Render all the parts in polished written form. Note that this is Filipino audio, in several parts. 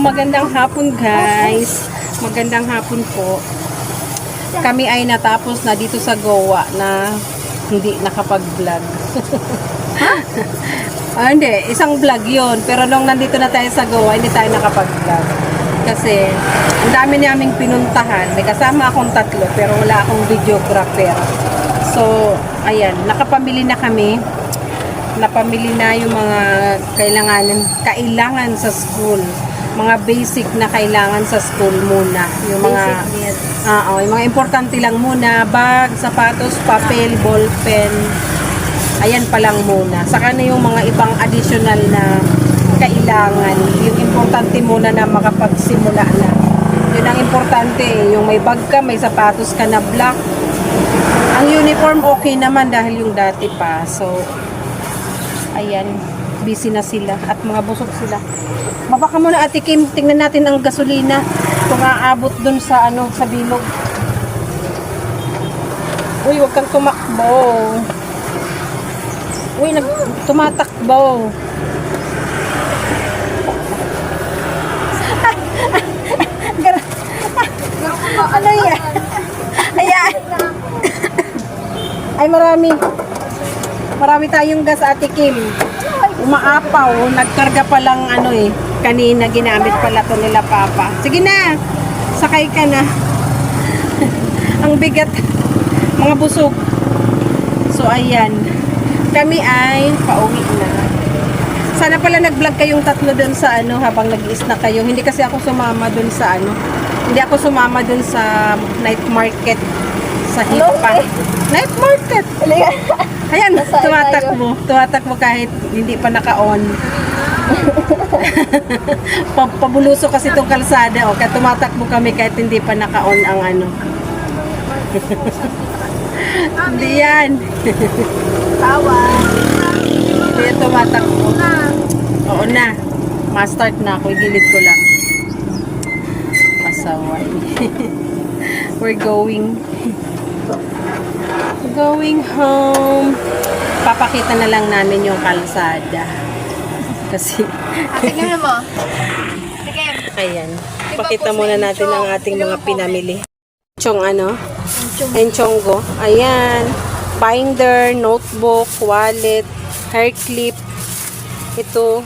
magandang hapon guys. Magandang hapon po. Kami ay natapos na dito sa Goa na hindi nakapag-vlog. Hindi, isang vlog yun. Pero nung nandito na tayo sa Goa, hindi tayo nakapag-vlog. Kasi ang dami naming pinuntahan. May kasama akong 3 pero wala akong videographer. So, ayan, nakapamili na kami. Napamili na yung mga kailangan sa school. Mga basic na kailangan sa school muna. Yung mga yung mga importante lang muna, bag, sapatos, papel, ballpen. Ayan pa lang muna. Saka na yung mga ibang additional na kailangan. Yung importante muna na makapagsimula na. Yun ang importante, yung may bag ka, may sapatos ka na black. Ang uniform okay naman dahil yung dati pa. So ayan, busy na sila at mga busog sila. Baba ka muna Ate Kim, tingnan natin ang gasolina kung aabot dun sa sa bilog. Uy, wag kang tumakbo. Uy, tumatakbo. Ano yan? Ayan. Ay, marami tayong gas Ate Kim. Umaapaw, nagkarga pa lang kanina ginamit pala to nila Papa. Sige na, sakay ka na. Ang bigat, mga busog. So ayan, kami ay pauwi na. Sana pala nag-vlog kayong 3 doon sa habang nag-i-snack kayo. Hindi kasi ako sumama doon sa hindi ako sumama doon sa night market sa Hipa. Night market. Ayan, tumatakbo kahit hindi pa naka-on. Pabuluso kasi itong kalsada. Kaya tumatakbo kami kahit hindi pa naka-on ang Hindi yan. Tawa. Hindi yan tumatakbo. Oo na. Ma-start na ako. Igilid ko lang. Pasaway. We're going home. Papakita na lang namin yung kalsada. Kasi Tingnan mo. Sige. ayan. Pakita muna natin ang ating mga pinamili. Enchonggo. Ayan. Binder, notebook, wallet, hair clip. Ito.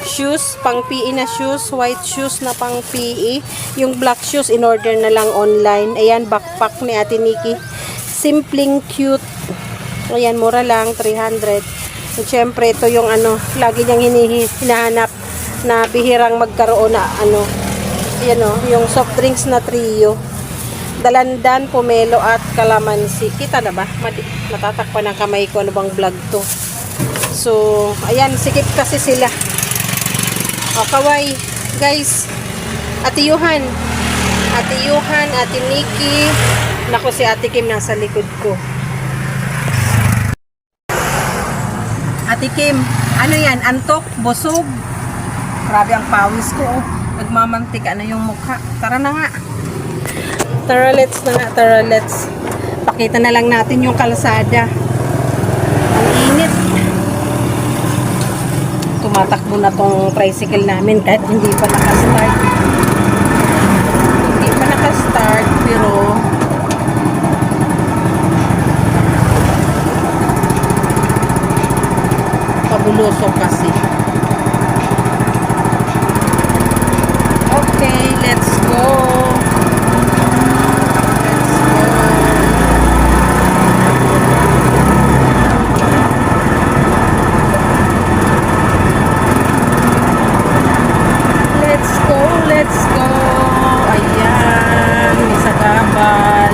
Shoes, pang PE na shoes, white shoes na pang PE. Yung black shoes, in-order na lang online. Ayan, backpack ni Ate Nikki. Simpleng cute. Ayan, mura lang, 300. So, syempre, ito yung lagi niyang hinahanap na bihirang magkaroon na ayan yung soft drinks na trio. Dalandan, pomelo at calamansi. Kita na ba? Natatakpan ng kamay ko. Ano bang vlog to? So, ayan, sikip kasi sila. O, kaway. Guys, Ate Yuhan, Ate Nikki. Naku, si Ate Kim nasa likod ko. Ate Kim, ano yan? Antok? Busog? Grabe ang pawis ko. Nagmamantika na yung mukha. Tara na nga. Tara, let's. Pakita na lang natin yung kalsada. Ang init. Tumatakbo na tong tricycle namin kahit hindi pa nakastart. Pero pabuloso kasi. Okay, let's go. Let's go. Ayan, may sagabal.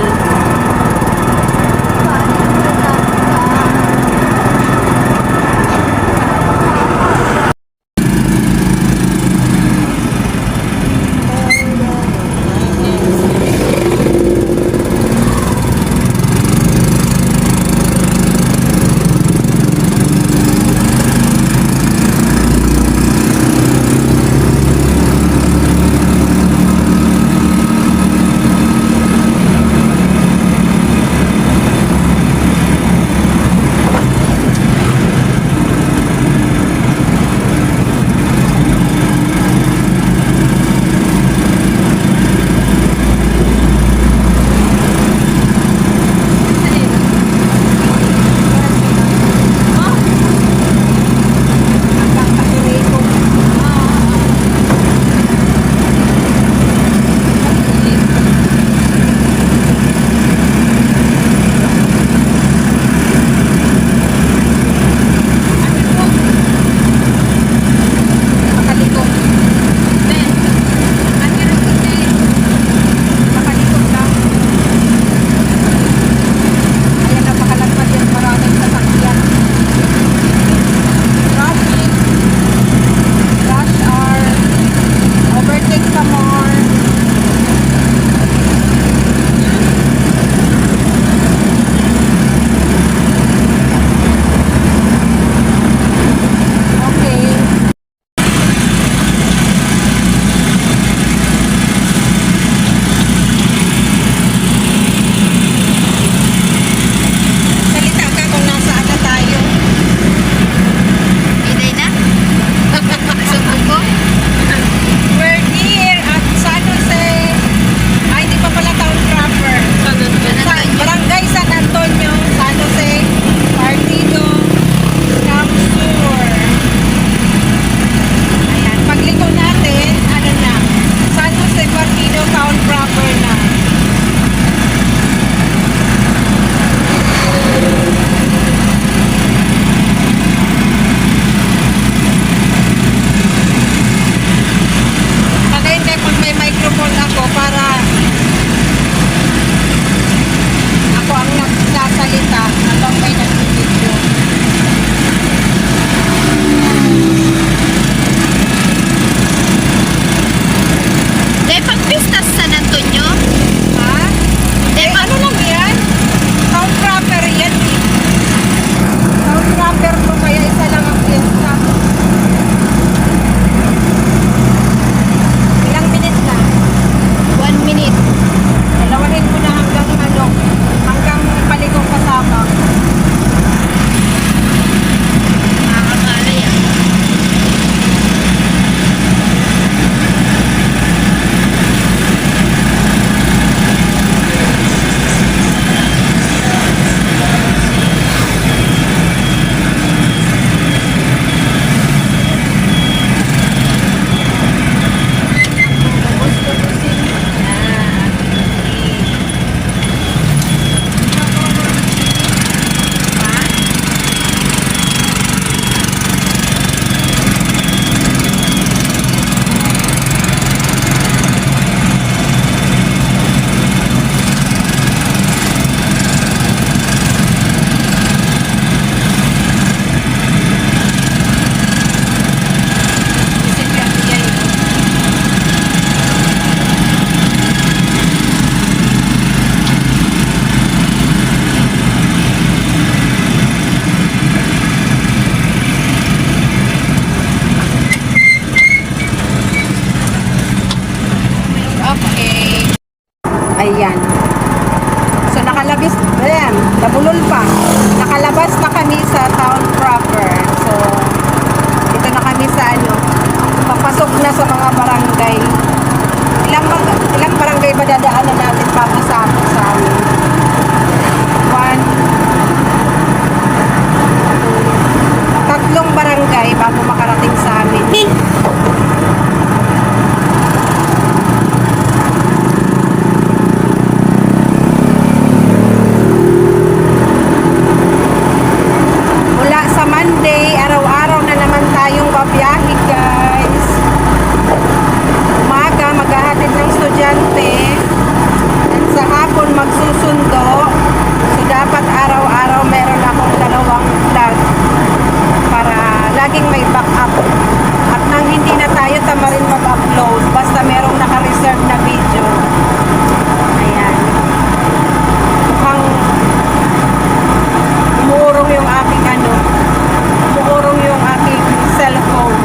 Ayan. So, nabulol pa. Nakalabas na kami sa town proper. So, dito na kami sa papasok na sa mga barangay. Ilang barangay ba dadaanan natin papasapot sa amin? 3 barangay bago makarating sa amin. Mula sa Monday, araw-araw na naman tayong babiyahe, guys. Umaga, maghahatid ng estudyante. At sa hapon, magsusundo. So, dapat araw-araw meron akong 2 vlog para laging may backup. At nang hindi na tayo tamarin mag-upload, basta merong naka-reserve na video. Ayan. Mukhang umuurong yung aking umuurong yung aking cellphone.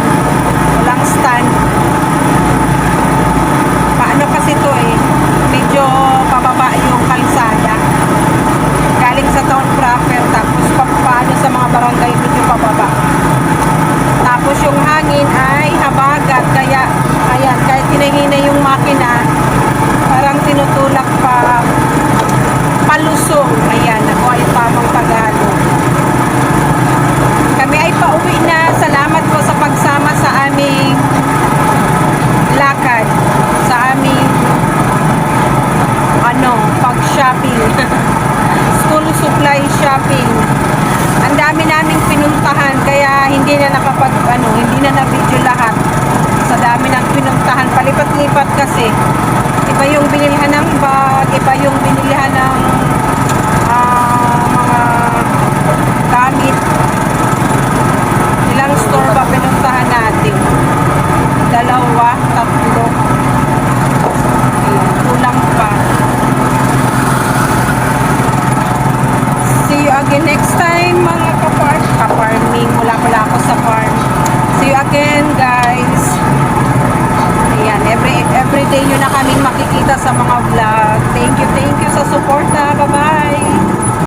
Walang stand. Paano kasi to medyo pababa yung kalsada. Galing sa town proper, tapos paano sa mga barangay medyo pababa. Tapos yung hangin ay habagat, kaya ayan, kahit hinahina yung makina, parang tinutulak pa palusong. Ayan, ako ay tamang pagano. Kami ay pauwi na. Salamat po sa pagsama sa aming lakad, sa aming pag-shopping. School supply shopping. Ang dami naming pinuntahan, kaya hindi na hindi na na-video lahat. Sa dami ng pinuntahan, palipat-lipat kasi. Iba yung binilihan ng bag, iba yung binilihan ng mga gamit. Ilang store ba pinuntahan natin? 2, 3. Kulang pa. See you again next time, mga ka-farming. Wala ako sa farm. See you again, guys. Ayan, every day nyo na kaming makikita sa mga vlog. Thank you sa support